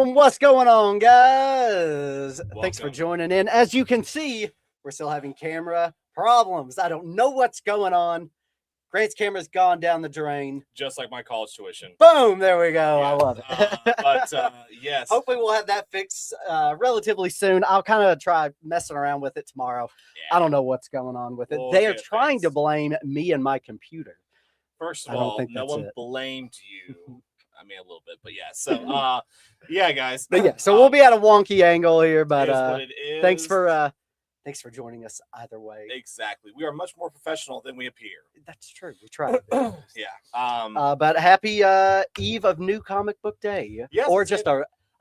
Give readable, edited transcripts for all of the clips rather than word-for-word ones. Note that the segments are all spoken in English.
Boom! What's going on, guys? Thanks for Welcome. joining in. As you can see, we're still having camera problems. I don't know what's going on. Grant's camera's gone down the drain. Just like my college tuition. Boom! There we go. I Yes. love it. But yes. Hopefully we'll have that fixed relatively soon. I'll kind of try messing around with it tomorrow. Yeah. I don't know what's going on with it. We'll They are get it trying to fixed. blame me and my computer. First I of don't all, think no that's one it. blamed you. I mean, a little bit, but yeah. So, yeah, guys. But yeah, so we'll be at a wonky angle here, It but is what it is. thanks for joining us either way. Exactly. We are much more professional than we appear. That's true. We tried. Yeah. But happy eve of New Comic Book Day, Yes, or it's just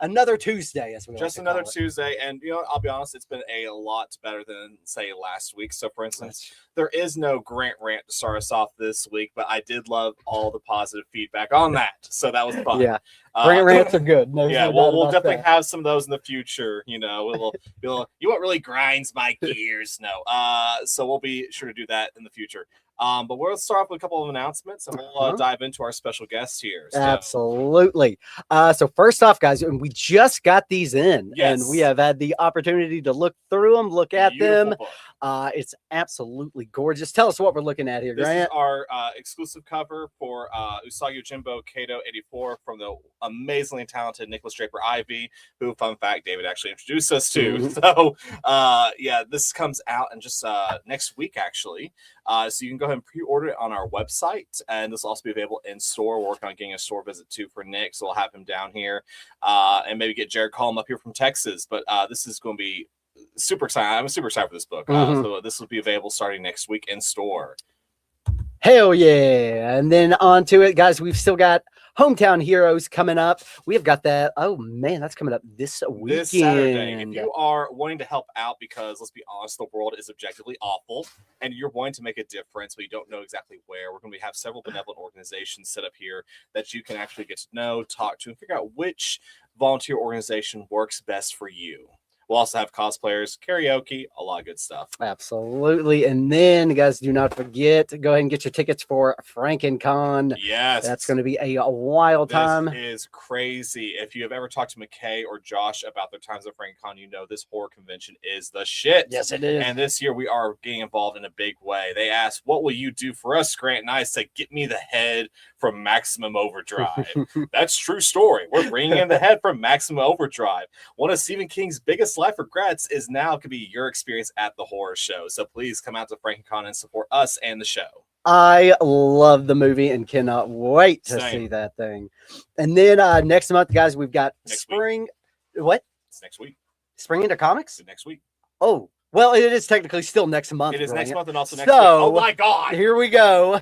another Tuesday, as we just like to another call it. Tuesday, and I'll be honest, it's been a lot better than say last week. So, for instance, there is no Grant rant to start us off this week, but I did love all the positive feedback on that, so that was fun. Yeah, Grant rants are good. There's Yeah, no doubt we'll about definitely that. have some of those in the future. You what really grinds my gears? No, so we'll be sure to do that in the future. But we'll start off with a couple of announcements, and we'll dive into our special guest here. So. Absolutely. So first off, guys, and we just got these in, Yes. and we have had the opportunity to look through them, look at them. Beautiful book. It's absolutely gorgeous. Tell us what we're looking at here, This Grant. is our exclusive cover for Usagi Jimbo Kato 84 from the amazingly talented Nicholas Draper Ivy, who, fun fact, David actually introduced us to. Mhm. So, yeah, this comes out in just next week, actually. So you can go ahead and pre-order it on our website, and this will also be available in store. We're working on getting a store visit, too, for Nick, so we'll have him down here, and maybe get Jared Collum up here from Texas. But this is going to be super excited. I'm super excited for this book. So this will be available starting next week in store. Hell yeah. And then on to it, guys. We've still got Hometown Heroes coming up. We have got that. Oh, man, that's coming up this weekend. This Saturday. If you are wanting to help out, because let's be honest, the world is objectively awful, and you're wanting to make a difference, but you don't know exactly where, we're going to have several benevolent organizations set up here that you can actually get to know, talk to, and figure out which volunteer organization works best for you. We'll also have cosplayers, karaoke, a lot of good stuff. Absolutely. And then, guys, do not forget to go ahead and get your tickets for FrankenCon. Yes. That's going to be a wild time. This is crazy. If you have ever talked to McKay or Josh about their times at FrankenCon, you know this horror convention is the shit. Yes, it is. And this year we are getting involved in a big way. They asked, what will you do for us, Grant? And I said, get me the head from Maximum Overdrive. That's true story. We're bringing in the head from Maximum Overdrive. One of Stephen King's biggest life regrets is now could be your experience at the horror show. So please come out to FrankenCon and support us and the show. I love the movie and cannot wait to Same. see that thing. And then next month, guys, we've got Next spring. What? It's next week. Spring into comics? It's next week. Oh, well, it is technically still next month. It is next Grant. month and also next So, week. Oh my God. Here we go.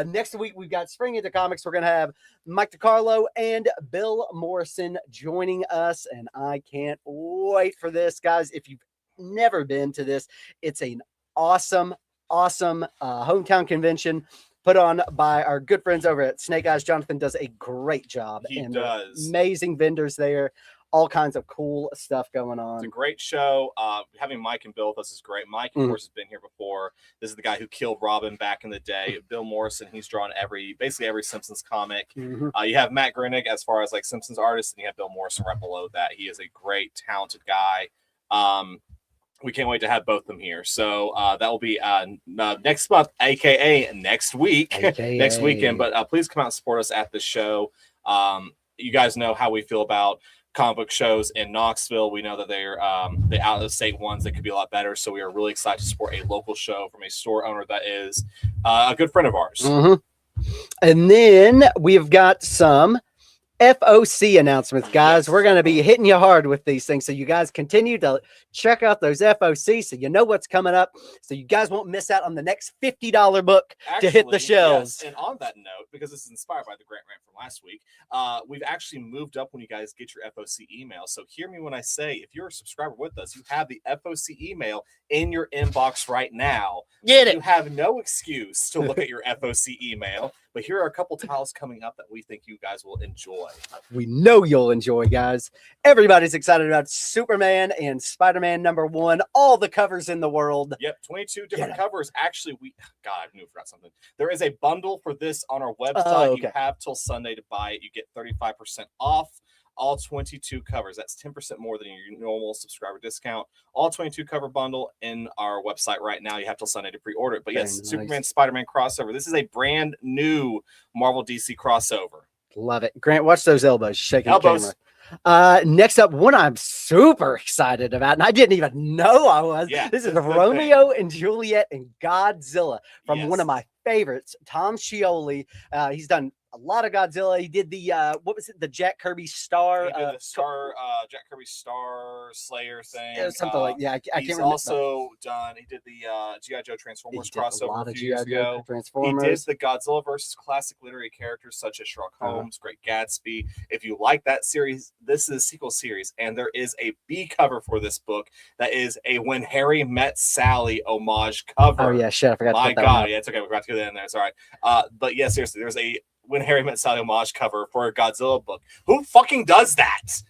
Next week, we've got Spring into Comics. We're going to have Mike DiCarlo and Bill Morrison joining us, and I can't wait for this, guys. If you've never been to this, it's an awesome hometown convention put on by our good friends over at Snake Eyes. Jonathan does a great job. He and does. Amazing vendors there. All kinds of cool stuff going on. It's a great show. Having Mike and Bill with us is great. Mike, of course, has been here before. This is the guy who killed Robin back in the day. Bill Morrison, he's drawn basically every Simpsons comic. You have Matt Groening as far as like Simpsons artists, and you have Bill Morrison right below that. He is a great, talented guy. We can't wait to have both of them here. So that will be next month, aka next week, next weekend. But please come out and support us at the show. You guys know how we feel about comic book shows in Knoxville. We know that they're the out of state ones that could be a lot better. So we are really excited to support a local show from a store owner that is a good friend of ours. And then we've got some FOC announcements, guys. We're going to be hitting you hard with these things. So you guys continue to check out those FOC so you know what's coming up. So you guys won't miss out on the next $50 book to hit the shelves. Yes. And on that note, because this is inspired by the Grant Rant from last week, we've actually moved up when you guys get your FOC email. So hear me when I say, if you're a subscriber with us, you have the FOC email in your inbox right now. Get it. You have no excuse to look at your FOC email. But here are a couple titles coming up that we think you guys will enjoy. We know you'll enjoy, guys. Everybody's excited about Superman and Spider-Man #1. All the covers in the world. Yep, 22 different covers. Actually, God, I knew I forgot something. There is a bundle for this on our website. You have till Sunday to buy it. You get 35% off. all 22 covers. That's 10% more than your normal subscriber discount. All 22 cover bundle in our website right now. You have till Sunday to pre-order it. But yes, nice. Superman Spider-Man crossover. This is a brand new Marvel DC crossover. Love it. Grant, watch those elbows shaking the camera. Next up, one I'm super excited about, and I didn't even know I was. Yeah, this is Romeo and Juliet and Godzilla from one of my favorites, Tom Scioli. He's done a lot of Godzilla. He did the what was it? The Jack Kirby Star. Jack Kirby Star Slayer thing. Something like I can't remember. Also done. He did the G.I. Joe Transformers crossover a few years ago. He did the Godzilla versus classic literary characters such as Sherlock Holmes, Great Gatsby. If you like that series, this is a sequel series, and there is a B cover for this book that is a When Harry Met Sally homage cover. Oh yeah, shit, I forgot. My God, yeah, it's okay. We're about to get that in there. It's all right. But yeah, seriously, there's a When Harry Met Sally homage cover for a Godzilla book. Who fucking does that?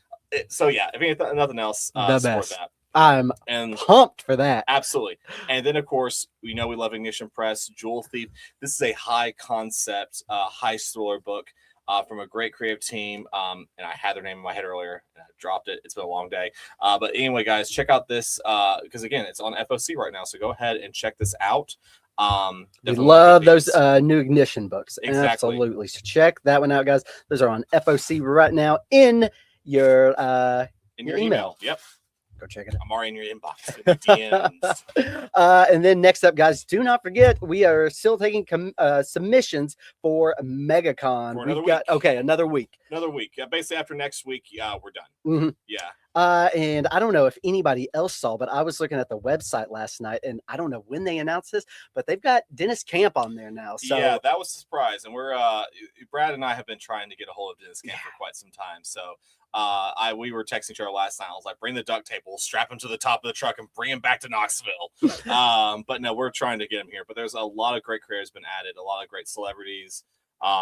So yeah, if nothing else, the best. That. I'm pumped for that. Absolutely. And then of course, we know we love Ignition Press, Jewel Thief. This is a high concept, high thriller book from a great creative team. And I had their name in my head earlier and I dropped it. It's been a long day. But anyway, guys, check out this because again, it's on FOC right now. So go ahead and check this out. We love those new Ignition books. Exactly. Absolutely. So check that one out, guys. Those are on FOC right now in your email. Yep. Go check it out. I'm already in your inbox. In DMs. And then next up, guys, do not forget we are still taking submissions for MegaCon. We've got another week. Another week. Yeah, basically after next week, we're done. Mm-hmm. Yeah. And I don't know if anybody else saw, but I was looking at the website last night, and I don't know when they announced this, but they've got Dennis Camp on there now. So yeah, that was a surprise. And we're Brad and I have been trying to get a hold of Dennis Camp for quite some time. So we were texting each other last night. I was like, bring the duct tape, we'll strap him to the top of the truck and bring him back to Knoxville. But no, we're trying to get him here. But there's a lot of great creators been added, a lot of great celebrities.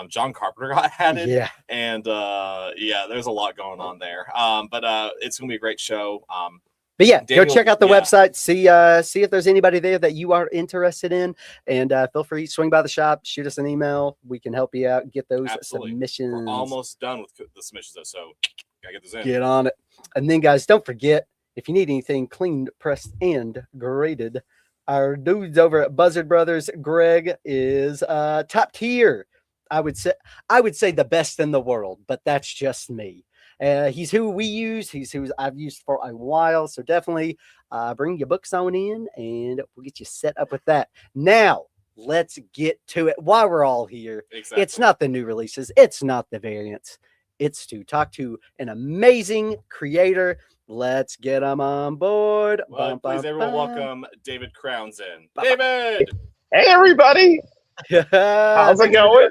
John Carpenter got added, and there's a lot going on there. But it's gonna be a great show. But yeah, Daniel, go check out the website, see if there's anybody there that you are interested in, and feel free to swing by the shop, shoot us an email. We can help you out, get those submissions. We're almost done with the submissions though, so gotta get those in. Get on it. And then guys, don't forget, if you need anything cleaned, pressed, and graded, our dudes over at Buzzard Brothers, Greg, is top tier. I would say the best in the world, but that's just me. He's who we use. He's who I've used for a while. So definitely bring your books on in and we'll get you set up with that. Now, let's get to it while we're all here. Exactly. It's not the new releases. It's not the variants. It's to talk to an amazing creator. Let's get him on board. Well, please, everyone, welcome David Crowns in. David! Hey, everybody. How's it going?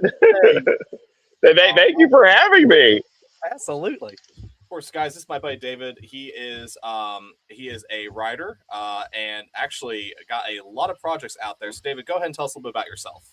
Thank you for having me. Absolutely. Of course, guys, this is my buddy David. He is a writer and actually got a lot of projects out there. So, David, go ahead and tell us a little bit about yourself.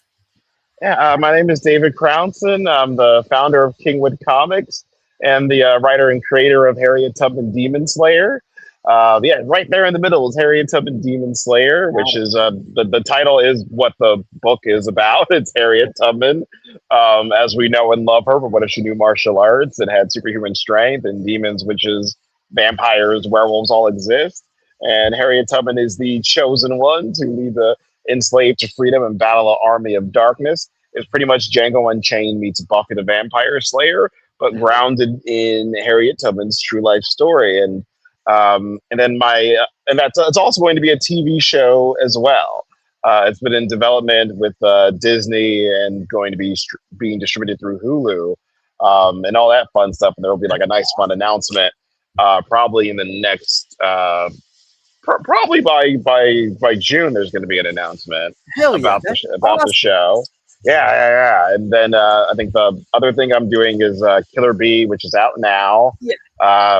Yeah, my name is David Crownson. I'm the founder of Kingwood Comics and the writer and creator of Harriet Tubman Demon Slayer. Right there in the middle is Harriet Tubman Demon Slayer, which is the title is what the book is about. It's Harriet Tubman, as we know and love her. But what if she knew martial arts and had superhuman strength and demons, witches, vampires, werewolves all exist? And Harriet Tubman is the chosen one to lead the enslaved to freedom and battle an army of darkness. It's pretty much Django Unchained meets Buffy the Vampire Slayer, but grounded in Harriet Tubman's true life story. And then it's also going to be a TV show as well. It's been in development with Disney and going to be being distributed through Hulu and all that fun stuff. And there will be like a nice fun announcement probably in the next probably by June. There's going to be an announcement about the show. Yeah. And then I think the other thing I'm doing is Killer Bee, which is out now,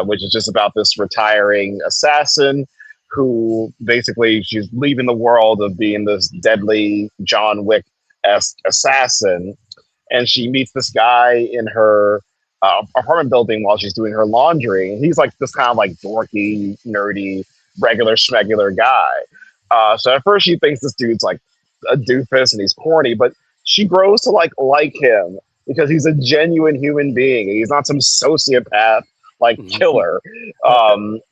which is just about this retiring assassin who basically she's leaving the world of being this deadly John Wick-esque assassin. And she meets this guy in her apartment building while she's doing her laundry. And he's like this kind of like dorky, nerdy, regular schmegular guy. So at first she thinks this dude's like a doofus and he's corny, but she grows to like him because he's a genuine human being. He's not some sociopath like killer.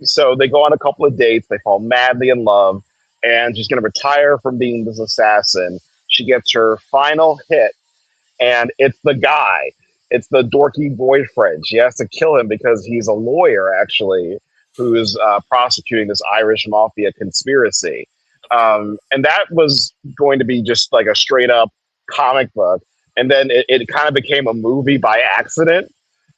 So they go on a couple of dates. They fall madly in love, and she's going to retire from being this assassin. She gets her final hit, and it's the guy. It's the dorky boyfriend. She has to kill him because he's a lawyer, actually, who's prosecuting this Irish mafia conspiracy. And that was going to be just like a straight up comic book. And then it kind of became a movie by accident.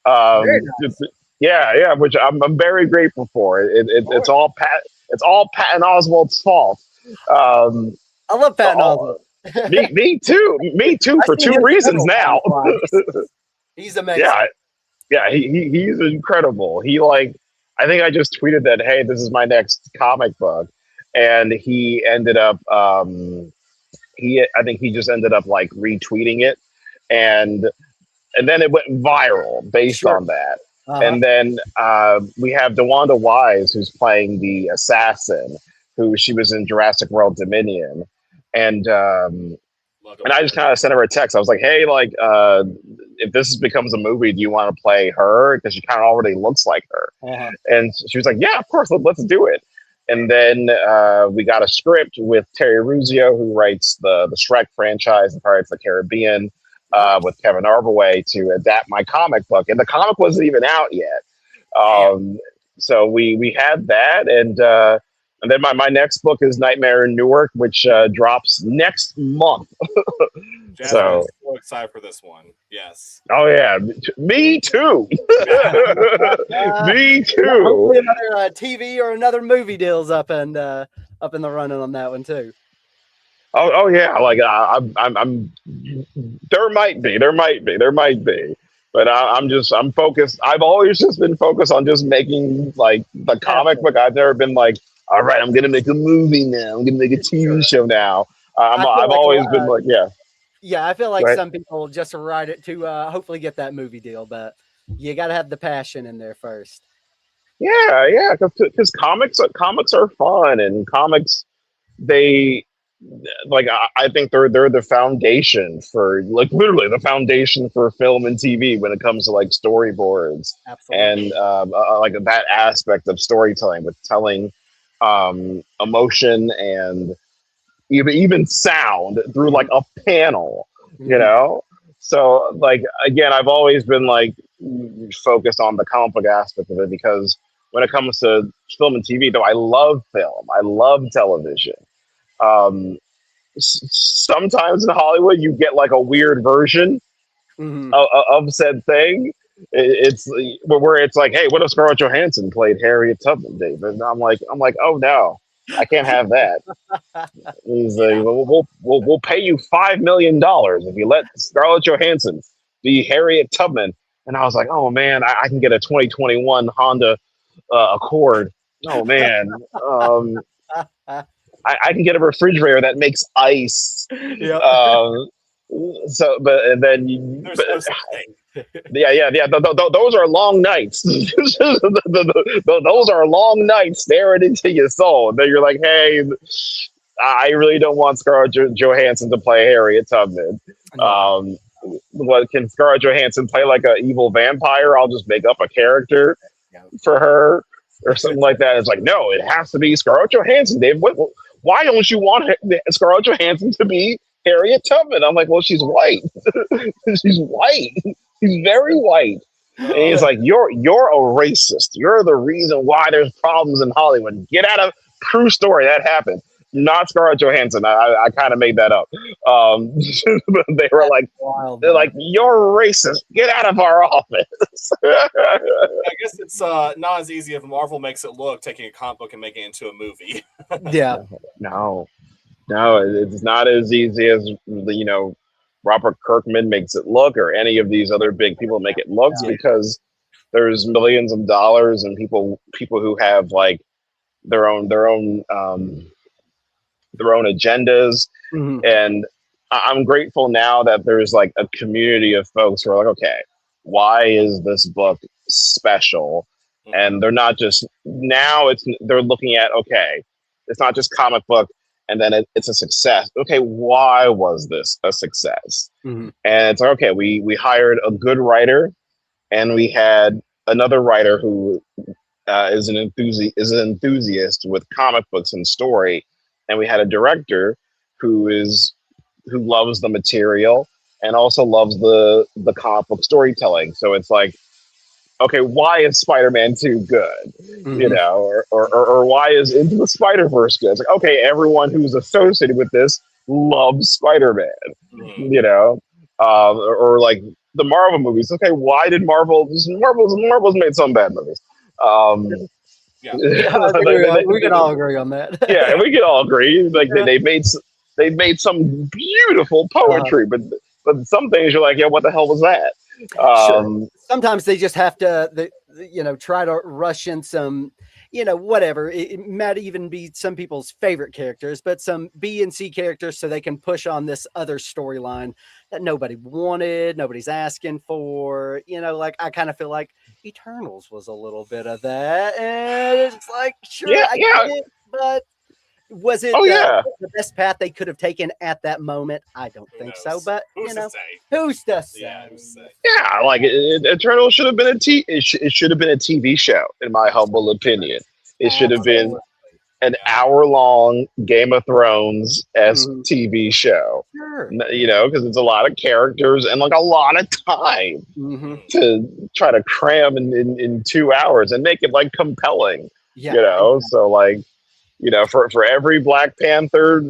Very nice. Yeah, which I'm very grateful for. It's all Patton Oswalt's fault. Um, I love Patton all- Oswalt. me too, for I've seen two him reasons several now. times. He's amazing. He's incredible. I think I just tweeted that, hey, this is my next comic book, and he ended up I think he just ended up like retweeting it, and then it went viral based Sure. on that. Uh-huh. And then we have DeWanda Wise, who's playing the assassin, who she was in Jurassic World Dominion, and I just kind of sent her a text. I was like, hey, like, if this becomes a movie, do you want to play her? Because she kind of already looks like her. Uh-huh. And she was like, yeah, of course, let's do it. And then we got a script with Terry Ruzio, who writes the Shrek franchise, the Pirates of the Caribbean, with Kevin Arboway to adapt my comic book. And the comic wasn't even out yet. So we had that. And then my next book is Nightmare in Newark, which drops next month. Jasmine, I'm so excited for this one. Yes. Oh yeah, me too. Me too. Hopefully another TV or another movie deal's up in the running on that one too. Oh yeah, like I'm. There might be, but I'm focused. I've always just been focused on just making like the comic book. I've never been like, all right, I'm gonna make a movie now. I'm gonna make a TV show now. I've always been like, yeah. Yeah, I feel like Right. some people just write it to hopefully get that movie deal, but you got to have the passion in there first. Yeah, because comics are fun, and comics they like I think they're the foundation for like literally the foundation for film and TV when it comes to like storyboards Absolutely. and like that aspect of storytelling with telling emotion and even sound through like a panel, you know. So like again, I've always been like focused on the comic book aspect of it because when it comes to film and TV, though, I love film, I love television. Um, Sometimes in Hollywood, you get like a weird version of said thing. It's where it's like, hey, what if Scarlett Johansson played Harriet Tubman, David? And I'm like, oh no, I can't have that. He's like, we'll pay you $5 million if you let Scarlett Johansson be Harriet Tubman. And I was like, oh man, I can get a 2021 Honda Accord. Oh man, I can get a refrigerator that makes ice. Yep. So, but and then There's no such thing. yeah. Those are long nights. Those are long nights staring into your soul. Then you're like, hey, I really don't want Scarlett Johansson to play Harriet Tubman. What can Scarlett Johansson play like an evil vampire? I'll just make up a character for her or something like that. It's like, no, it has to be Scarlett Johansson, Dave. Why don't you want Scarlett Johansson to be Harriet Tubman? I'm like, well, she's white. She's white. She's very white. And he's like, you're a racist. You're the reason why there's problems in Hollywood. Get out of true story. That happened. Not Scarlett Johansson. I kind of made that up. They were like, they're like, you're racist. Get out of our office. I guess it's not as easy if Marvel makes it look, taking a comic book and making it into a movie. Yeah. No, it's not as easy as Robert Kirkman makes it look, or any of these other big people make it look, because there's millions of dollars and people who have like their own agendas. And I'm grateful now that there's like a community of folks who are like, okay, why is this book special? And they're not just they're looking at, okay, it's not just comic book and then it's a success. Okay, why was this a success? And it's like, okay, we hired a good writer and we had another writer who is an enthusiast with comic books and story, and we had a director who loves the material and also loves the comic book storytelling. So it's like, okay, why is Spider-Man 2 good? You Mhm. know, or why is Into the Spider-Verse good? It's like, okay, everyone who's associated with this loves Spider-Man. Mhm. You know, or like the Marvel movies. Okay, why did Marvel's made some bad movies? Um, Yeah. Yeah, I think we can all agree on that. yeah, and we can all agree. Like Yeah. they've made some beautiful Uh, poetry, but some things you're like, yeah, what the hell was that? sure. Um, Sometimes they just have to, try to rush in some, whatever. It might even be some people's favorite characters, but some B and C characters so they can push on this other storyline that nobody wanted, nobody's asking for. Like I kind of feel like Eternals was a little bit of that. And it's like, sure, yeah, I yeah, get it, but was it oh yeah, the best path they could have taken at that moment? I don't Who think so. knows? But Who's to say? who's to say? Yeah, who's to say? yeah. Like Eternal should have been it should have been a TV show, in my humble opinion. It should have been Absolutely. an Yeah. hour-long Game of Thrones esque Mhm. TV show. Sure. You know, because it's a lot of characters and like a lot of time Hmm. Mhm. to try to cram in 2 hours and make it like compelling. Yeah. You know, so like, you know, for every Black Panther,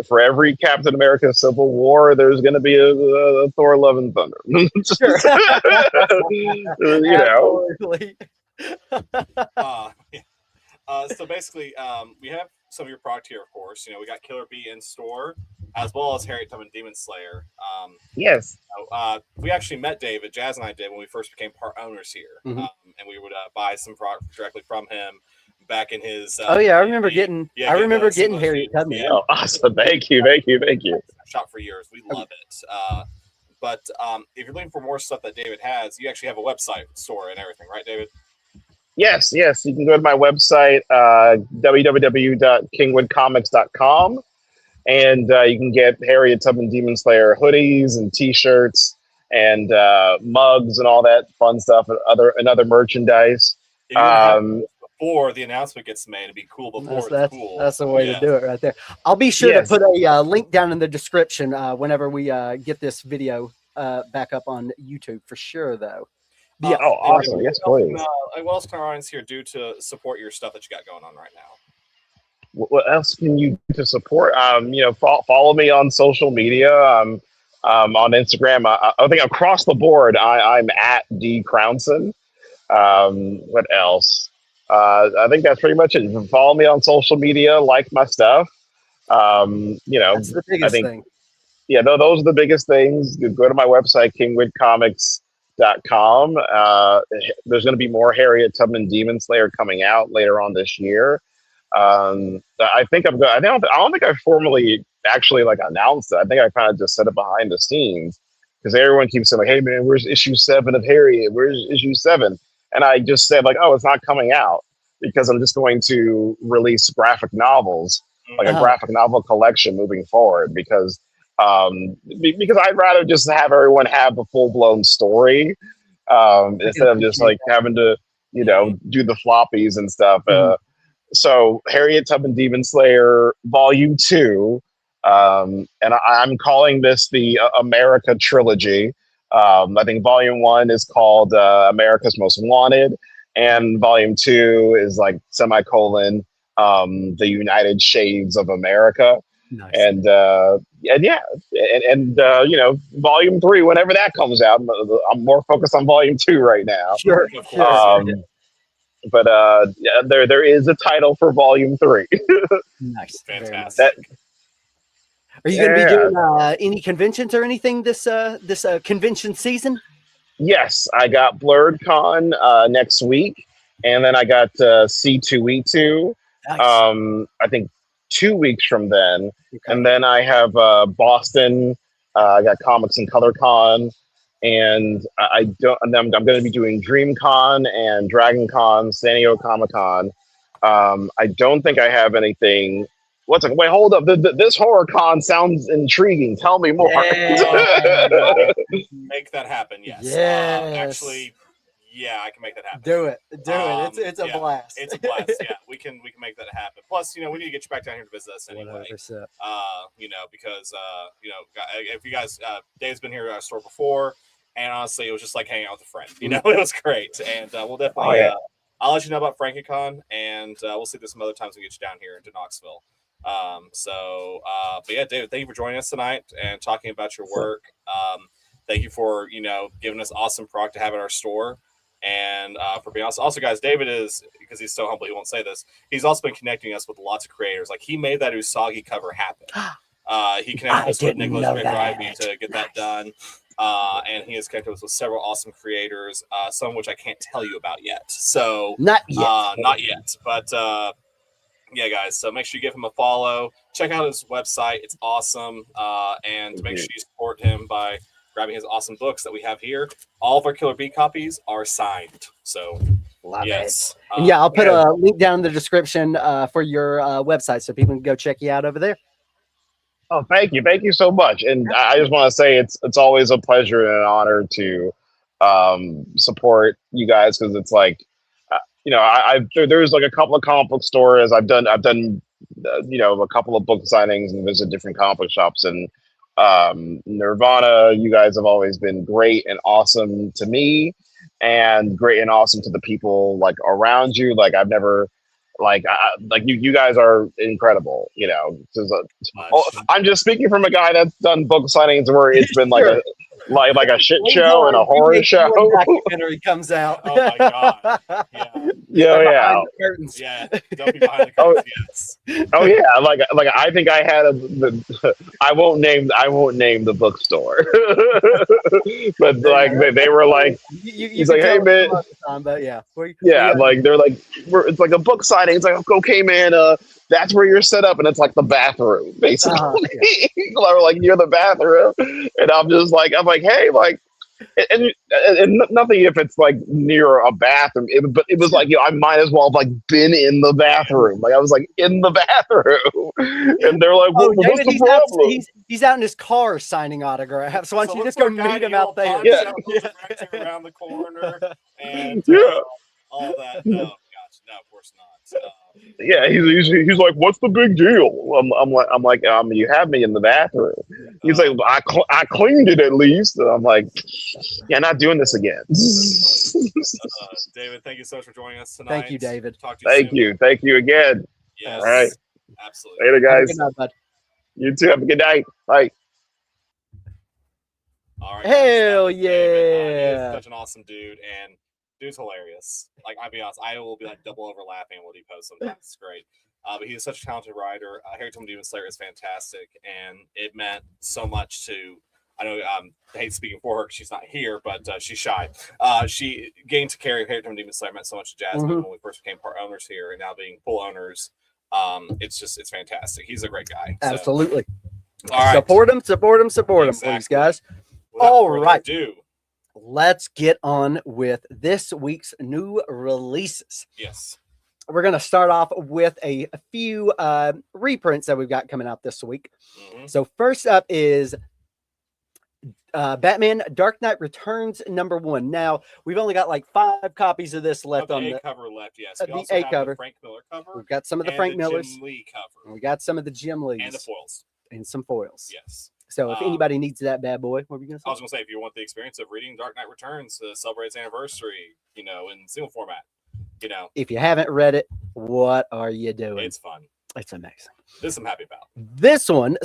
for every Captain America Civil War, there's going to be a Thor: Love and Thunder. Sure. You know, Absolutely. Yeah. So basically, we have some of your product here, of course. We got Killer Bee in store, as well as Harriet Tubman Demon Slayer. yes, We actually met David, Jazz and I did, when we first became part owners here. Mhm. And we would buy some product directly from him back in his. Oh yeah, I remember getting. Yeah, I remember the getting single Harriet issue. Tubman. Yeah, oh, awesome! Thank you, thank you, thank you. shop for years. We love it. But if you're looking for more stuff that David has, you actually have a website store and everything, right, David? Yes, yes. You can go to my website, www.kingwoodcomics.com, and you can get Harriet Tubman Demon Slayer hoodies and T-shirts and mugs and all that fun stuff and other merchandise. If you want to have Um, before the announcement gets made, it'd be cool before it's cool. That's the way to Yeah. do it right there. I'll be sure Yes. to put a link down in the description whenever we get this video back up on YouTube for sure, though. Yeah. Oh, awesome! Yes, please. What else can our audience here do to support your stuff that you got going on right now? What else can you do to support? You know, follow me on social media. On Instagram. I think across the board, I'm at D Crownson. What else? I think that's pretty much it. Follow me on social media, like my stuff. You know, That's the I biggest think, thing. yeah, those are the biggest things. Go to my website, kingwoodcomics.com. There's going to be more Harriet Tubman Demon Slayer coming out later on this year. I think I don't think I formally actually like announced it. I think I kind of just said it behind the scenes because everyone keeps saying like, "Hey man, where's issue 7 of Harriet? Where's issue 7?" And I just said like, "Oh, it's not coming out because I'm just going to release graphic novels, like a Uh-huh. graphic novel collection moving forward because I'd rather just have everyone have the full blown story instead of just like having to do the floppies and stuff." Mhm. So Harriet Tubman Demon Slayer Volume 2, and I'm calling this the America trilogy. I think Volume 1 is called America's Most Wanted, and Volume 2 is like semicolon the United Shades of America. Nice. And yeah, Volume 3, whenever that comes out, I'm more focused on Volume 2 right now. Sure. Of Sure. course. But yeah, there is a title for Volume 3. Nice. Very nice. Fantastic. Are you going to be Yeah. doing any conventions or anything this convention season? Yes, I got BlurredCon next week, and then I got C2E2. Nice. I think 2 weeks from then, Okay. and then I have Boston. I got Comics and Color Con, and I don't. And then I'm going to be doing DreamCon and DragonCon, San Diego Comic Con. I don't think I have anything. Wait, hold up. This horror con sounds intriguing. Tell me more. Yeah. Make that happen. Yes. Yes. Actually, Yeah, I can make that happen. Do it. It's a yeah, blast. It's a blast. Yeah, we can make that happen. Plus, we need to get you back down here to visit us anyway. 100%. Because if you guys, Dave's been here at our store before, and honestly, it was just like hanging out with a friend. It was great, and we'll definitely. I'll let you know about FrankieCon, and we'll see this some other times we get you down here into Knoxville. But yeah, David, thank you for joining us tonight and talking about your work. Thank you for giving us awesome product to have at our store. And for being honest, also, guys, David is, because he's so humble, he won't say this. He's also been connecting us with lots of creators. Like, he made that Usagi cover happen. He connected us with Nicholas McRivey to get that done. And he has connected us with several awesome creators, some of which I can't tell you about yet. So not yet. But yeah, guys. So make sure you give him a follow. Check out his website; it's awesome. And make sure you support him by grabbing his awesome books that we have here. All of our Killer Bee copies are signed. So, love yes. it. And I'll put a link down in the description for your website so people can go check you out over there. Oh, thank you so much. And I just want to say it's always a pleasure and an honor to support you guys, because it's like, there's like a couple of comic book stores I've done a couple of book signings and visit different comic book shops, and Nirvana, you guys have always been great and awesome to me, and great and awesome to the people like around you. Like, I've never you guys are incredible. I'm just speaking from a guy that's done book signings where it's been like a shit show and a horror show. Documentary comes out. Oh my god! Yeah. Yeah. Don't be behind the curtains. Yes. Oh yeah. Like I think I had I won't name the bookstore, but they were like, he's like, hey man. But yeah. Like they're like, it's like a book signing. It's like, okay, man, that's where you're set up, and it's like the bathroom, basically. Or like near the bathroom, and I'm like, hey, like, and nothing if it's like near a bathroom, but it was like, I might as well have like been in the bathroom. Like, I was like in the bathroom, and they're like, what's the problem? He's out in his car signing autographs. So why don't you just go meet him out there? Around the corner and all that. No, gosh, no, of course not. He's like, what's the big deal? I'm like, you have me in the bathroom. He's like, I cleaned it at least. And I'm like, yeah, not doing this again. David, thank you so much for joining us tonight. Thank you, David. Talk to you soon. Thank you again. Yes, all right, absolutely. Later, guys. Good night, bud. You too. Have a good night. Bye. All right. Hell guys, yeah! He's such an awesome dude, and dude's hilarious. Like, I'll be honest, I will be like double overlapping what he posts sometimes. It's great. But he is such a talented writer. Harry Tom Demon Slayer is fantastic, and it meant so much to. I know I hate speaking for her because she's not here, but she's shy. She getting to carry Harry Tom Demon Slayer meant so much to Jasmine when we first became part owners here, and now being full owners. It's fantastic. He's a great guy. So. Absolutely. All right. Support him, please, guys. All right. Let's get on with this week's new releases. Yes. We're going to start off with a few reprints that we've got coming out this week. So first up is Batman Dark Knight Returns #1. Now, we've only got like 5 copies of this left on the cover left, yes. The A cover. The Frank Miller cover. We've got some of the Frank Millers. Jim Lee cover. We got some of the Jim Lees. And the foils. And some foils. Yes. So if anybody needs that bad boy, what were you going to say? I was going to say, if you want the experience of reading Dark Knight Returns to celebrate its anniversary, in single format, If you haven't read it, what are you doing? It's fun. It's amazing. This I'm happy about. This one,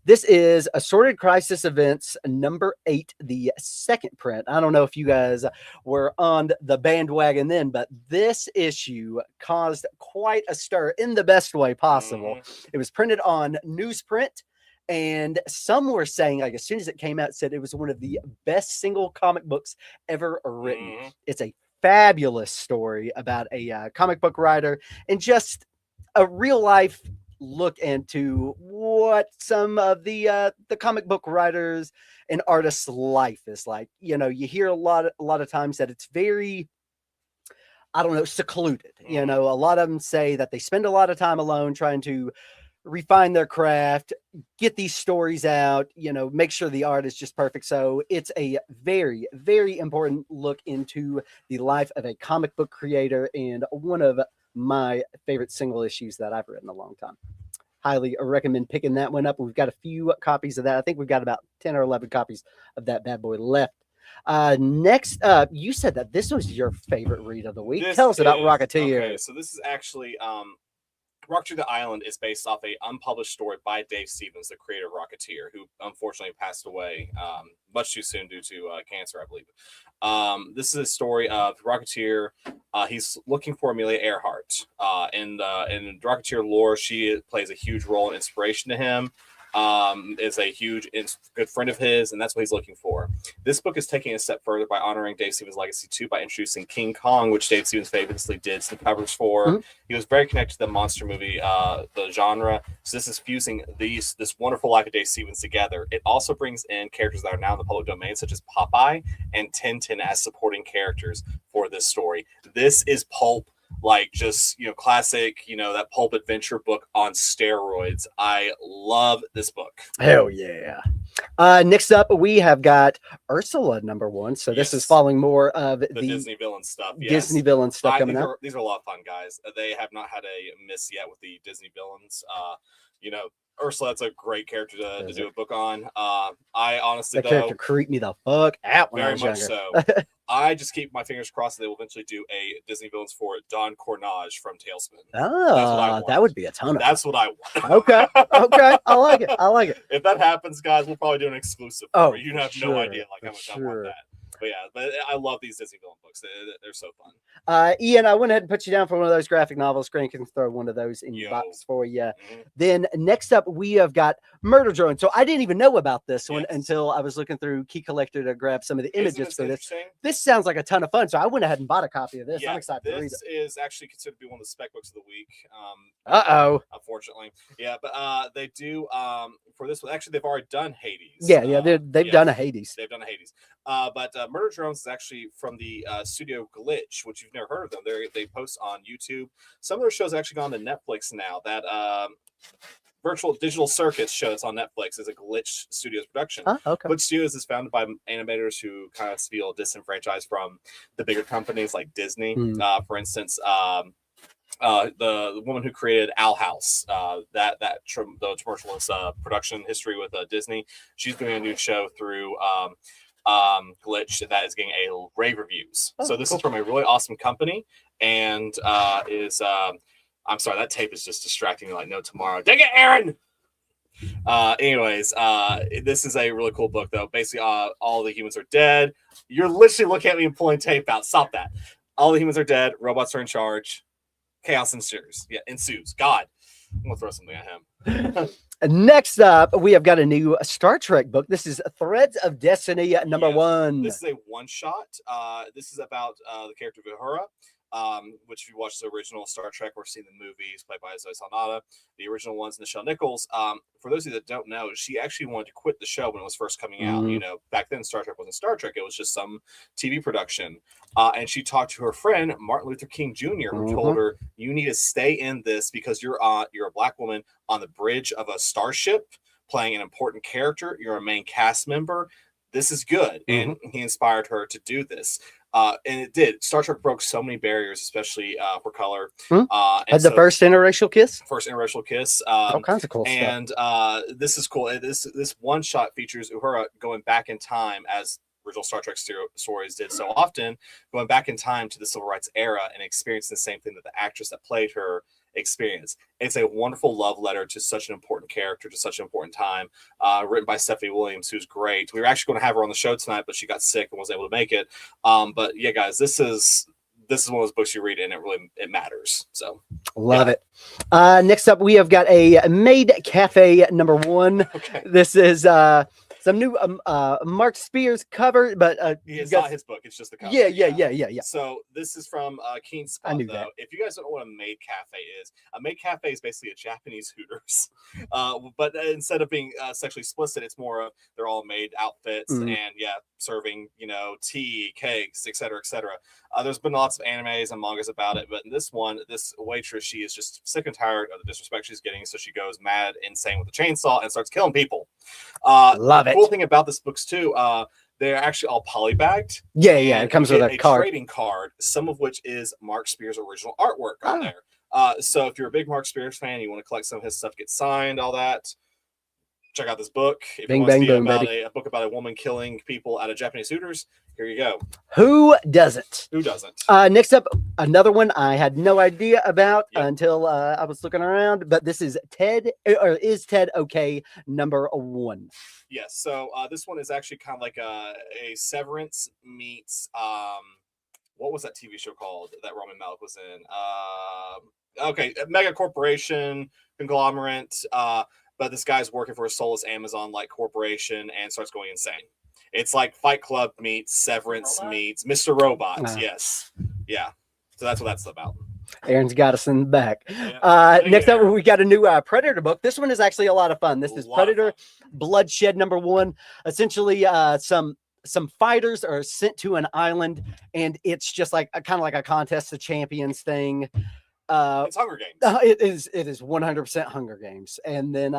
this is Assorted Crisis Events #8, the second print. I don't know if you guys were on the bandwagon then, but this issue caused quite a stir in the best way possible. It was printed on newsprint, and some were saying, like, as soon as it came out, said it was one of the best single comic books ever written. It's a fabulous story about a comic book writer and just a real life look into what some of the comic book writers and artists' life is like. You hear a lot of times that it's very, I don't know, secluded. A lot of them say that they spend a lot of time alone trying to refine their craft, get these stories out, make sure the art is just perfect. So it's a very, very important look into the life of a comic book creator and one of my favorite single issues that I've written in a long time. Highly recommend picking that one up. We've got a few copies of that. I think we've got about 10 or 11 copies of that bad boy left. Next up, you said that this was your favorite read of the week. Tell us about Rocketeer. Okay, so this is actually Rocketeer the Island is based off a unpublished story by Dave Stevens, the creator of Rocketeer, who unfortunately passed away much too soon due to cancer, I believe. This is a story of Rocketeer. He's looking for Amelia Earhart. In Rocketeer lore, she plays a huge role and inspiration to him. Is a huge good friend of his, and that's what he's looking for. This book is taking a step further by honoring Dave Stevens' legacy too, by introducing King Kong, which Dave Stevens famously did some covers for. Mm-hmm. He was very connected to the monster movie, the genre. So this is fusing this wonderful life of Dave Stevens together. It also brings in characters that are now in the public domain, such as Popeye and Tintin as supporting characters for this story. This is pulp. Like just classic, that pulp adventure book on steroids. I love this book. Hell yeah. Next up we have got Ursula #1. So this is following more of the Disney villain stuff. Yes. Disney villain stuff coming up. These are a lot of fun, guys. They have not had a miss yet with the Disney villains. Ursula, that's a great character to do a book on. I honestly, that character creeped me the fuck out when I was much younger. So. I just keep my fingers crossed that they will eventually do a Disney villains for Don Cornage from Tailspin. Oh, that would be a ton of That's what I want. Okay. I like it. If that happens, guys, we'll probably do an exclusive. You have no idea how much I want that. But I love these Disney villain books. They're so fun. Ian, I went ahead and put you down for one of those graphic novels. Grant can throw one of those in your box for you. Mm-hmm. Then next up, we have got Murder Drone. So I didn't even know about this one until I was looking through Key Collector to grab some of the images for this. This sounds like a ton of fun. So I went ahead and bought a copy of this. I'm excited to read it. This is actually considered to be one of the spec books of the week. Unfortunately. Yeah, but they do for this one. Actually, they've already done Hades. They've done a Hades. They've done a Hades. But Murder Drones is actually from the studio Glitch, which you've never heard of them. They post on YouTube. Some of their shows actually gone to Netflix now. That Virtual Digital Circus show that's on Netflix is a Glitch Studios production. Glitch Studios is founded by animators who kind of feel disenfranchised from the bigger companies like Disney. For instance, the woman who created Owl House, the tumultuous production history with Disney, she's doing a new show through Glitch that is getting rave reviews. So this is from a really awesome company, and I'm sorry, that tape is just distracting me like no tomorrow. Dang it, Aaron! This is a really cool book, though. Basically, all the humans are dead. You're literally looking at me and pulling tape out. Stop that. All the humans are dead. Robots are in charge. Chaos ensues. God. I'm going to throw something at him. Next up, we have got a new Star Trek book. This is Threads of Destiny #1. This is a one-shot. This is about the character of Uhura, which if you watch the original Star Trek or seen the movies played by Zoe Saldana, the original ones, Nichelle Nichols. For those of you that don't know, she actually wanted to quit the show when it was first coming out. Back then Star Trek wasn't Star Trek; it was just some TV production. And she talked to her friend Martin Luther King Jr., who told her, "You need to stay in this because you're a Black woman on the bridge of a starship playing an important character. You're a main cast member. This is good." And he inspired her to do this. And it did. Star Trek broke so many barriers, especially for color. Had the first interracial kiss? First interracial kiss. All kinds of cool stuff. And this is cool. This one shot features Uhura going back in time, as original Star Trek stories did so often, going back in time to the Civil Rights era and experiencing the same thing that the actress that played her experienced. It's a wonderful love letter to such an important character, to such an important time, written by Stephanie Williams, who's great. We were actually going to have her on the show tonight, but she got sick and wasn't able to make it. But yeah, guys, this is one of those books you read and it matters. So love it. Next up, we have got a Maid Cafe #1. Okay. This is some new Mark Spears cover, but It's not his book. It's just the cover. Yeah. So this is from Keen Spot, I knew though. that. If you guys don't know what a maid cafe is, a maid cafe is basically a Japanese Hooters. But instead of being sexually explicit, it's more of they're all maid outfits and serving, tea, cakes, etc., etc. There's been lots of animes and mangas about it, but in this one, this waitress, she is just sick and tired of the disrespect she's getting, so she goes mad, insane with a chainsaw and starts killing people. Love it. The cool thing about this book's too, they're actually all polybagged. Yeah. It comes with a card. Trading card, some of which is Mark Spears' original artwork on there. So if you're a big Mark Spears fan, you want to collect some of his stuff, get signed, all that, check out this book. If you want to see about a book about a woman killing people at a Japanese Hooters, here you go. Who doesn't? Who doesn't? Next up, another one I had no idea about until I was looking around, but this is Ted okay #1? Yes. So this one is actually kind of like a Severance meets what was that TV show called that Rami Malek was in? Mega corporation conglomerate. But this guy's working for a soulless Amazon-like corporation and starts going insane. It's like Fight Club meets Severance meets Mr. Robot. Yes. Yeah. So that's what that's about. Aaron's got us in the back. Next up, we got a new Predator book. This one is actually a lot of fun. This is Predator Bloodshed #1. Essentially, some fighters are sent to an island, and it's just like kind of like a contest of champions thing. It's Hunger Games. It is 100% Hunger Games, and then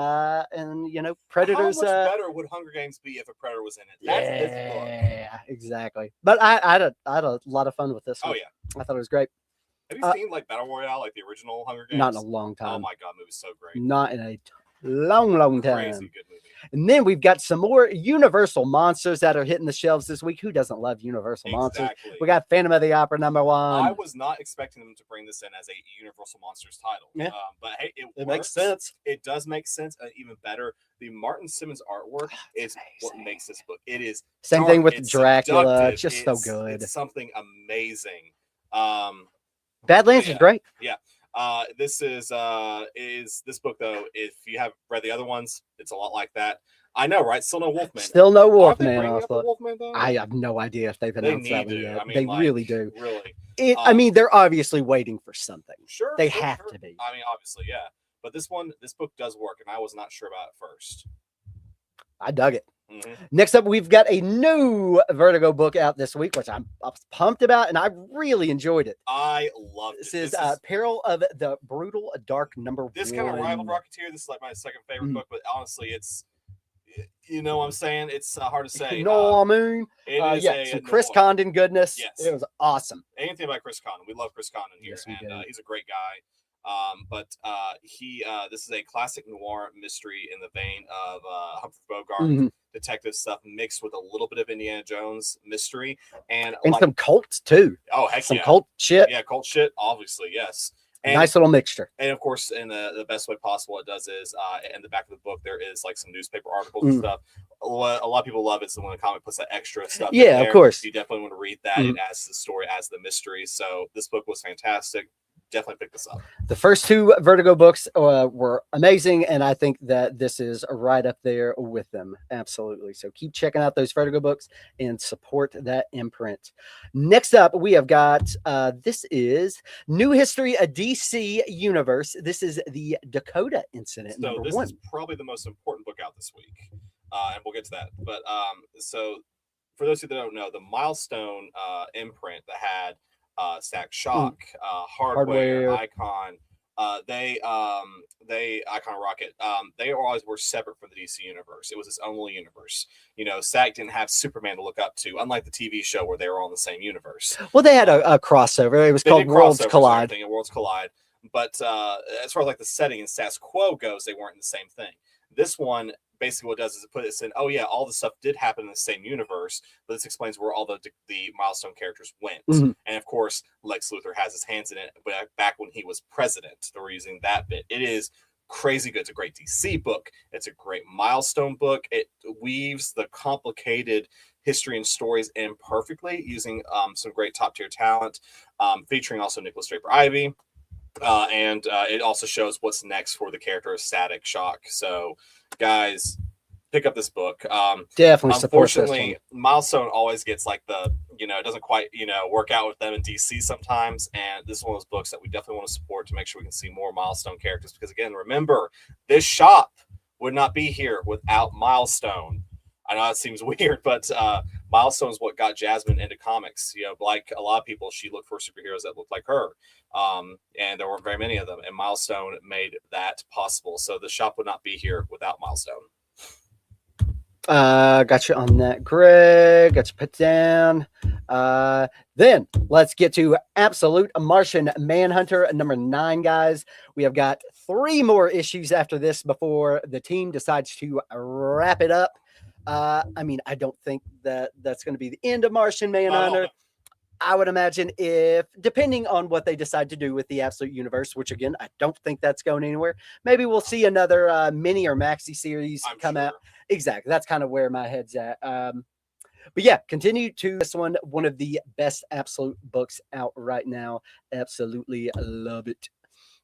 Predators. How much better would Hunger Games be if a Predator was in it? That's this book. Yeah, exactly. But I had a lot of fun with this one. Oh yeah, I thought it was great. Have you seen like Battle Royale, like the original Hunger Games? Not in a long time. Oh my god, movie's so great. Not in a long time. Crazy good movie. And then we've got some more Universal monsters that are hitting the shelves this week. Who doesn't love Universal monsters? We got Phantom of the Opera #1. I was not expecting them to bring this in as a Universal Monsters title. Yeah. But hey, it makes sense. It does make sense. And even better, the Martin Simmons artwork is what makes this book. It is same dark, thing with Dracula. Seductive, Just so good. It's something amazing. Badlands is great. Yeah. This is this book though. If you have read the other ones, it's a lot like that. I know, right? Still no Wolfman. Still no Wolfman. I have no idea if they've They announced that one yet. They really do. Really. I mean, they're obviously waiting for something. Sure. They have to be. I mean, obviously, yeah. But this book does work, and I was not sure about it first. I dug it. Next up, we've got a new Vertigo book out this week, which I'm pumped about, and I really enjoyed it. I loved it. This is Peril of the Brutal Dark #1. This kind of rivaled Rocketeer. This is like my second favorite book, but honestly, it's, you know what I'm saying? It's hard to say. I mean? Some Chris Condon goodness. Yes. It was awesome. Anything about Chris Condon. We love Chris Condon here, and he's a great guy. This is a classic noir mystery in the vein of Humphrey Bogart detective stuff mixed with a little bit of Indiana Jones mystery and some cults too. Oh, heck, some cult shit. Yeah, cult shit. Obviously, yes. And, nice little mixture. And of course, in the best way possible, it does is in the back of the book there is like some newspaper articles and stuff. What a lot of people love it. So when the comic puts that extra stuff, yeah, of course, you definitely want to read that. It adds the story, adds the mystery. So this book was fantastic. Definitely pick this up. The first two Vertigo books were amazing, and I think that this is right up there with them. Absolutely. So keep checking out those Vertigo books and support that imprint. Next up, we have got this is New History, a DC Universe. This is the Dakota Incident. So this is probably the most important book out this week, and we'll get to that. But so for those of you that don't know, the Milestone imprint that had Stack Shock, Hardware, Icon, they Icon Rocket, they always were separate from the DC universe. It was its own little universe. You know, Stack didn't have Superman to look up to, unlike the TV show where they were all in the same universe. Well, they had a crossover. It was called Worlds Collide. Worlds Collide. But as far as like the setting and status quo goes, they weren't in the same thing. This one, basically what it does is it puts in, oh yeah, all the stuff did happen in the same universe, but this explains where all the Milestone characters went. And of course, Lex Luthor has his hands in it, but back when he was president, they were using that bit. It is crazy good. It's a great DC book. It's a great Milestone book. It weaves the complicated history and stories in perfectly using some great top tier talent, featuring also Nicholas Draper-Ivy. And it also shows what's next for the character of Static Shock. So, guys, pick up this book. Definitely support this one. Unfortunately, Milestone always gets like the, it doesn't quite, work out with them in DC sometimes. And this is one of those books that we definitely want to support to make sure we can see more Milestone characters. Because again, remember, this shop would not be here without Milestone. I know it seems weird, but Milestone is what got Jasmine into comics. Like a lot of people, she looked for superheroes that looked like her. And there weren't very many of them. And Milestone made that possible. So the shop would not be here without Milestone. Got you on that, Greg. Got you put down. Then let's get to Absolute Martian Manhunter number 9, guys. We have got 3 more issues after this before the team decides to wrap it up. I don't think that that's going to be the end of Martian Manhunter. I would imagine depending on what they decide to do with the Absolute Universe, which again, I don't think that's going anywhere. Maybe we'll see another mini or maxi series come out. Exactly. That's kind of where my head's at. But yeah, continue to this one of the best Absolute books out right now. Absolutely love it.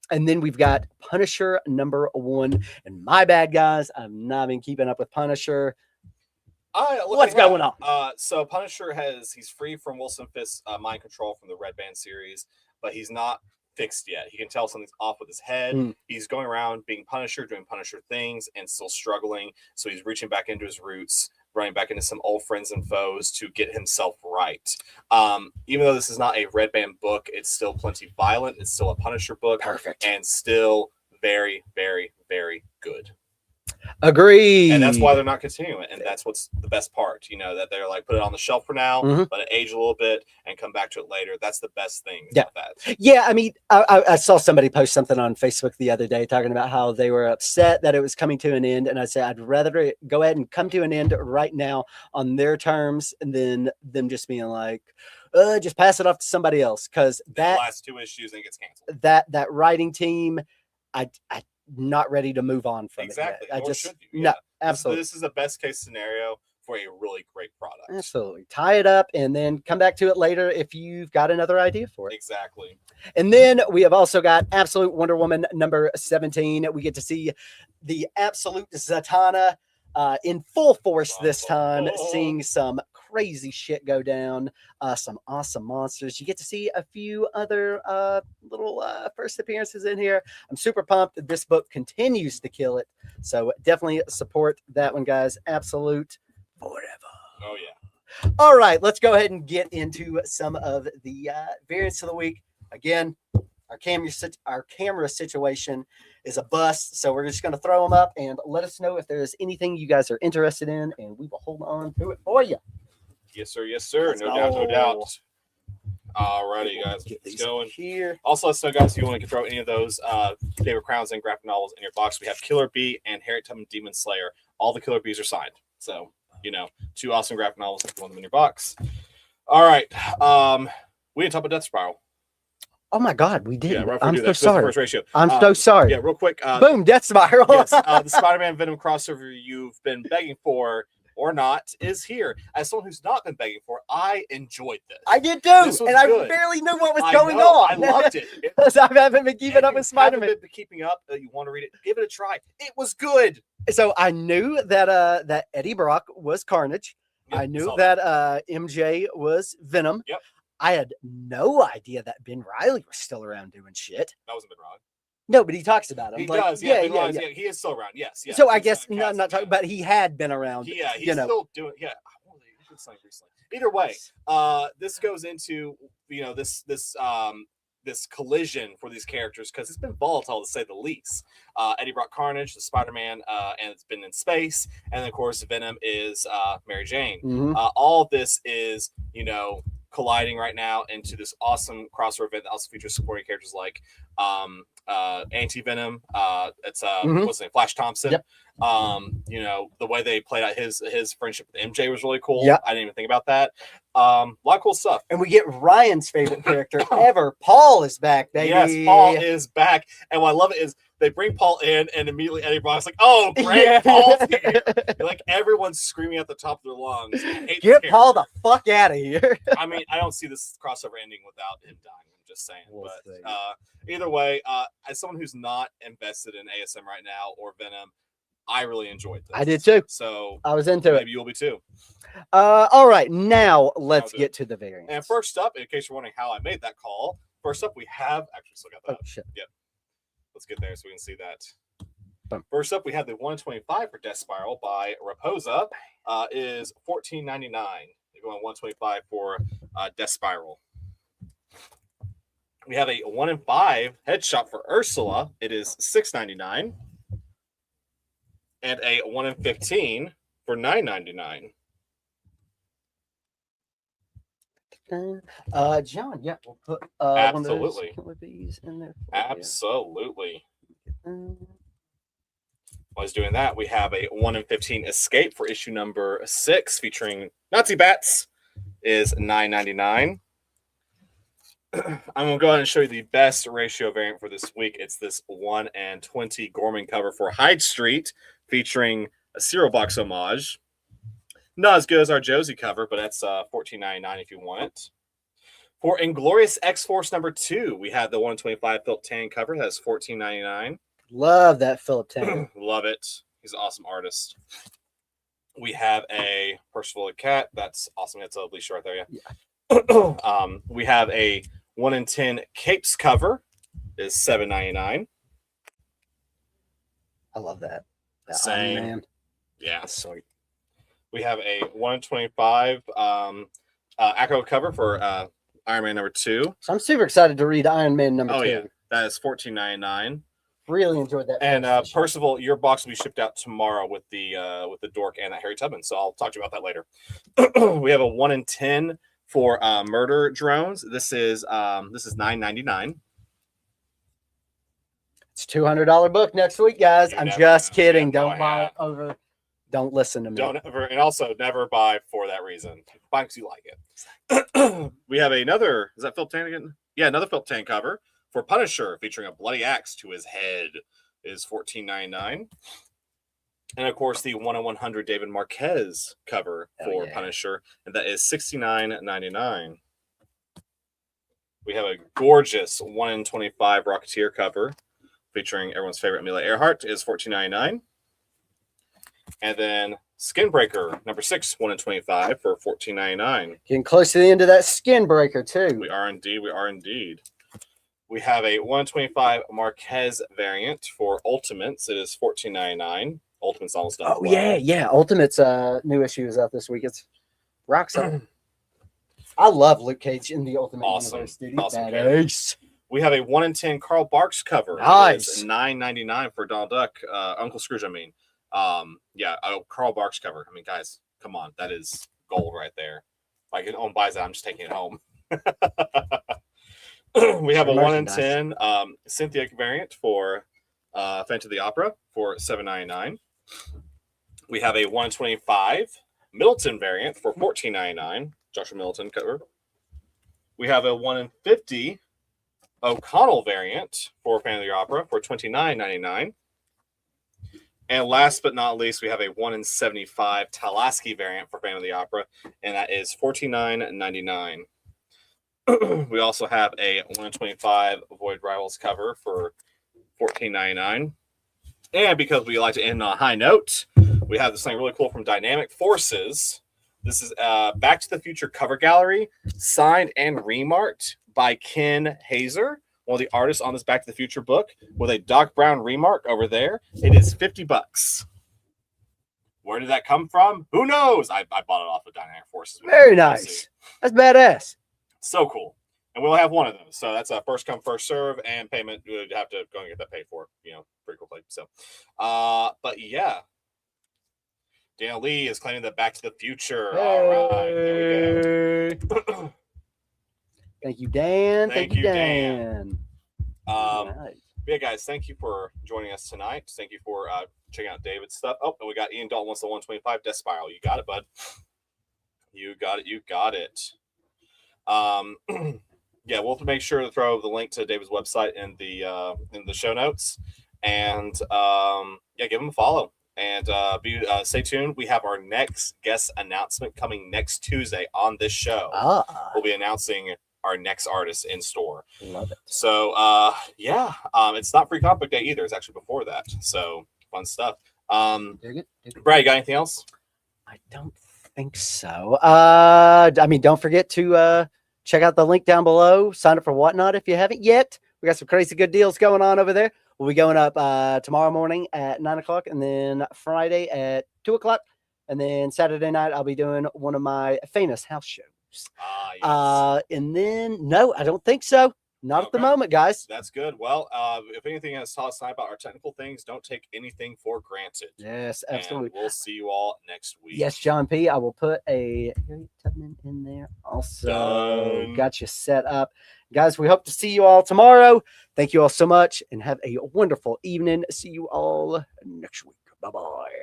And then we've got Punisher number 1. And my bad, guys, I've not been keeping up with Punisher. What's going on? So Punisher he's free from Wilson Fisk's mind control from the Red Band series, but he's not fixed yet. He can tell something's off with his head. He's going around being Punisher, doing Punisher things, and still struggling. So he's reaching back into his roots, running back into some old friends and foes to get himself right. Even though this is not a Red Band book, it's still plenty violent. It's still a Punisher book. Perfect. And still very, very, very good. Agreed. And that's why they're not continuing it. And that's what's the best part, that they're like, put it on the shelf for now, let it age a little bit and come back to it later. That's the best thing about that. Yeah, I saw somebody post something on Facebook the other day talking about how they were upset that it was coming to an end. And I said, I'd rather go ahead and come to an end right now on their terms than them just being like, just pass it off to somebody else. Because that last 2 issues and it gets canceled. That writing team, I not ready to move on from exactly. it. No, absolutely. This is the best case scenario for a really great product. Absolutely. Tie it up and then come back to it later if you've got another idea for it. Exactly. And then we have also got Absolute Wonder Woman number 17. We get to see the Absolute Zatanna in full force this time, seeing some crazy shit go down, some awesome monsters. You get to see a few other little first appearances in here. I'm super pumped that this book continues to kill it. So definitely support that one, guys. Absolute forever. Oh, yeah. All right, let's go ahead and get into some of the variants of the week. Again, our camera situation is a bust, so we're just going to throw them up and let us know if there's anything you guys are interested in, and we will hold on to it for you. Yes, sir. Yes, sir. No doubt. Alrighty, guys. Let's go in here. Also, let's know, guys, if you want to throw any of those favorite crowns and graphic novels in your box, we have Killer Bee and Harriet Tubman Demon Slayer. All the Killer Bees are signed. So, 2 awesome graphic novels if you want them in your box. All right. We didn't talk about Death Spiral. Oh my God, we did. Yeah, I'm so sorry. First ratio. I'm so sorry. Yeah, real quick. Boom, Death Spiral. Yes, the Spider-Man Venom crossover you've been begging for or not is here. As someone who's not been begging for, I enjoyed this. I did too, and good. I barely knew what was going on. I loved it. Because I haven't been keeping up with Spider-Man. If you haven't been keeping up, you want to read it, give it a try. It was good. So I knew that that Eddie Brock was Carnage. Yep, I knew that MJ was Venom. Yep. I had no idea that Ben Reilly was still around doing shit. That wasn't Ben Reilly. No, but he talks about him. He does, yeah. He is still around. Yes. So I guess not talking, but he had been around. Yeah, he's still doing. Yeah, he did something recently. Either way, this goes into this collision for these characters because it's been volatile to say the least. Eddie Brock Carnage, the Spider-Man, and it's been in space, and then, of course Venom is Mary Jane. Mm-hmm. All of this is colliding right now into this awesome crossover event that also features supporting characters like Anti-Venom, it's what's his name, Flash Thompson. Yep. The way they played out his friendship with MJ was really cool. Yep. I didn't even think about that. A lot of cool stuff. And we get Ryan's favorite character ever. Paul is back, baby. Yes, Paul is back. And what I love it is they bring Paul in and immediately Eddie Brock's like, oh, great, yeah. Paul's here. Like everyone's screaming at the top of their lungs. Get Paul the fuck out of here. I mean, I don't see this crossover ending without him dying. I'm just saying. Either way, as someone who's not invested in ASM right now or Venom, I really enjoyed this. I did too. So I was into maybe you'll be too. All right, now let's do get to the variants. And first up, in case you're wondering how I made that call, first up we have actually still got that. Oh shit. Yep. Let's get there so we can see that. Boom. First up, we have the 125 for Death Spiral by Raposa. Is $14.99. They're going 125 for Death Spiral. We have a 1 in 5 headshot for Ursula. It is $6.99. And a 1 in 15 for $9.99. John, yeah, we'll put Absolutely. one of these in there. Absolutely. While he's doing that, we have a 1 in 15 Escape for issue number 6 featuring Nazi Bats. Is $9.99. I'm going to go ahead and show you the best ratio variant for this week. It's this 1 in 20 Gorman cover for Hyde Street featuring a cereal box homage. Not as good as our Josie cover, but that's $14.99 if you want it. For Inglorious X-Force number 2, we have the 1 in 25 Philip Tan cover. That's $14.99. Love that Philip Tan. Love it. He's an awesome artist. We have a Percival the Cat. That's awesome. That's a leash right there. Yeah. We have a 1 in 10 Capes cover. Is $7.99. I love that. Same. Iron Man. Yeah. That's sweet. We have a 1 in 25 Echo cover for Iron Man number 2. So I'm super excited to read Iron Man number 2. Yeah. That is $14.99. Really enjoyed that. And Percival, your box will be shipped out tomorrow with the Dork and that Harry Tubman. So I'll talk to you about that later. We have a 1 in 10 for Murder Drones. This is $9.99. It's $200 book next week, guys. I'm just kidding. Don't buy it over. Don't listen to me. Don't ever, and also never buy for that reason. Buy because you like it. We have another. Is that Philip Tan again? Yeah, another Philip Tan cover for Punisher featuring a bloody axe to his head. Is $14.99. And of course, the 1 in 100 David Marquez cover for Punisher, and that is $69.99. We have a gorgeous 1 in 25 Rocketeer cover featuring everyone's favorite Amelia Earhart. Is $14.99. And then Skinbreaker number 6, 1 in 25 for $14.99. Getting close to the end of that Skinbreaker too. We are indeed. We are indeed. We have a 1 in 25 Marquez variant for Ultimates. It is $14.99. Ultimate's almost done. Oh yeah. Ultimate's new issue is out this week. It's rock solid. I love Luke Cage in the Ultimate Universe, dude. Badass. We have a 1 in 10 Carl Barks cover. Nice. It's $9.99 for Donald Duck, Uncle Scrooge. I mean, Carl Barks cover. I mean, guys, come on, that is gold right there. If anyone buys that, I'm just taking it home. We have a 1 in 10 Cynthia variant for Phantom of the Opera for $7.99. We have a 1 in 25 Middleton variant for $14.99. Joshua Middleton cover. We have a 1 in 50 O'Connell variant for Phantom of the Opera for $29.99. And last but not least, we have a 1 in 75 Talaski variant for Phantom of the Opera, and that is $49.99. We also have a 1 in 25 Void Rivals cover for $14.99. And because we like to end on a high note, we have something really cool from Dynamic Forces. This is Back to the Future cover gallery, signed and remarked by Ken Hazer, one of the artists on this Back to the Future book, with a Doc Brown remark over there. It is $50. Where did that come from? Who knows? I bought it off of Dynamic Forces. Very nice. That's badass. So cool. And we'll have one of those. So that's a first come, first serve, and payment. You would have to go and get that paid for. Pretty cool place. So, but yeah. Daniel Lee is claiming the Back to the Future. Hey. All right. There we go. Thank you, Dan. Thank you, Dan. Right. Yeah, guys, thank you for joining us tonight. Thank you for checking out David's stuff. Oh, and we got Ian Dalton wants the 125 Death Spiral. You got it, bud. You got it. You got it. Yeah, we'll make sure to throw the link to David's website in the show notes, and give him a follow, and stay tuned. We have our next guest announcement coming next Tuesday on this show. We'll be announcing our next artist in store. Love it. So it's not Free Comic Book Day either. It's actually before that. So fun stuff. Dig it. Brad, you got anything else? I don't think so. Don't forget to check out the link down below. Sign up for Whatnot if you haven't yet. We got some crazy good deals going on over there. We'll be going up tomorrow morning at 9 o'clock, and then Friday at 2 o'clock, and then Saturday night I'll be doing one of my famous house shows. Yes. And then no, I don't think so. Not at the moment, guys. That's good. Well, if anything has taught us tonight about our technical things, don't take anything for granted. Yes, absolutely. And we'll see you all next week. Yes, John P. I will put a Harriet Tubman in there. Also, Done. got you set up. Guys, we hope to see you all tomorrow. Thank you all so much and have a wonderful evening. See you all next week. Bye-bye.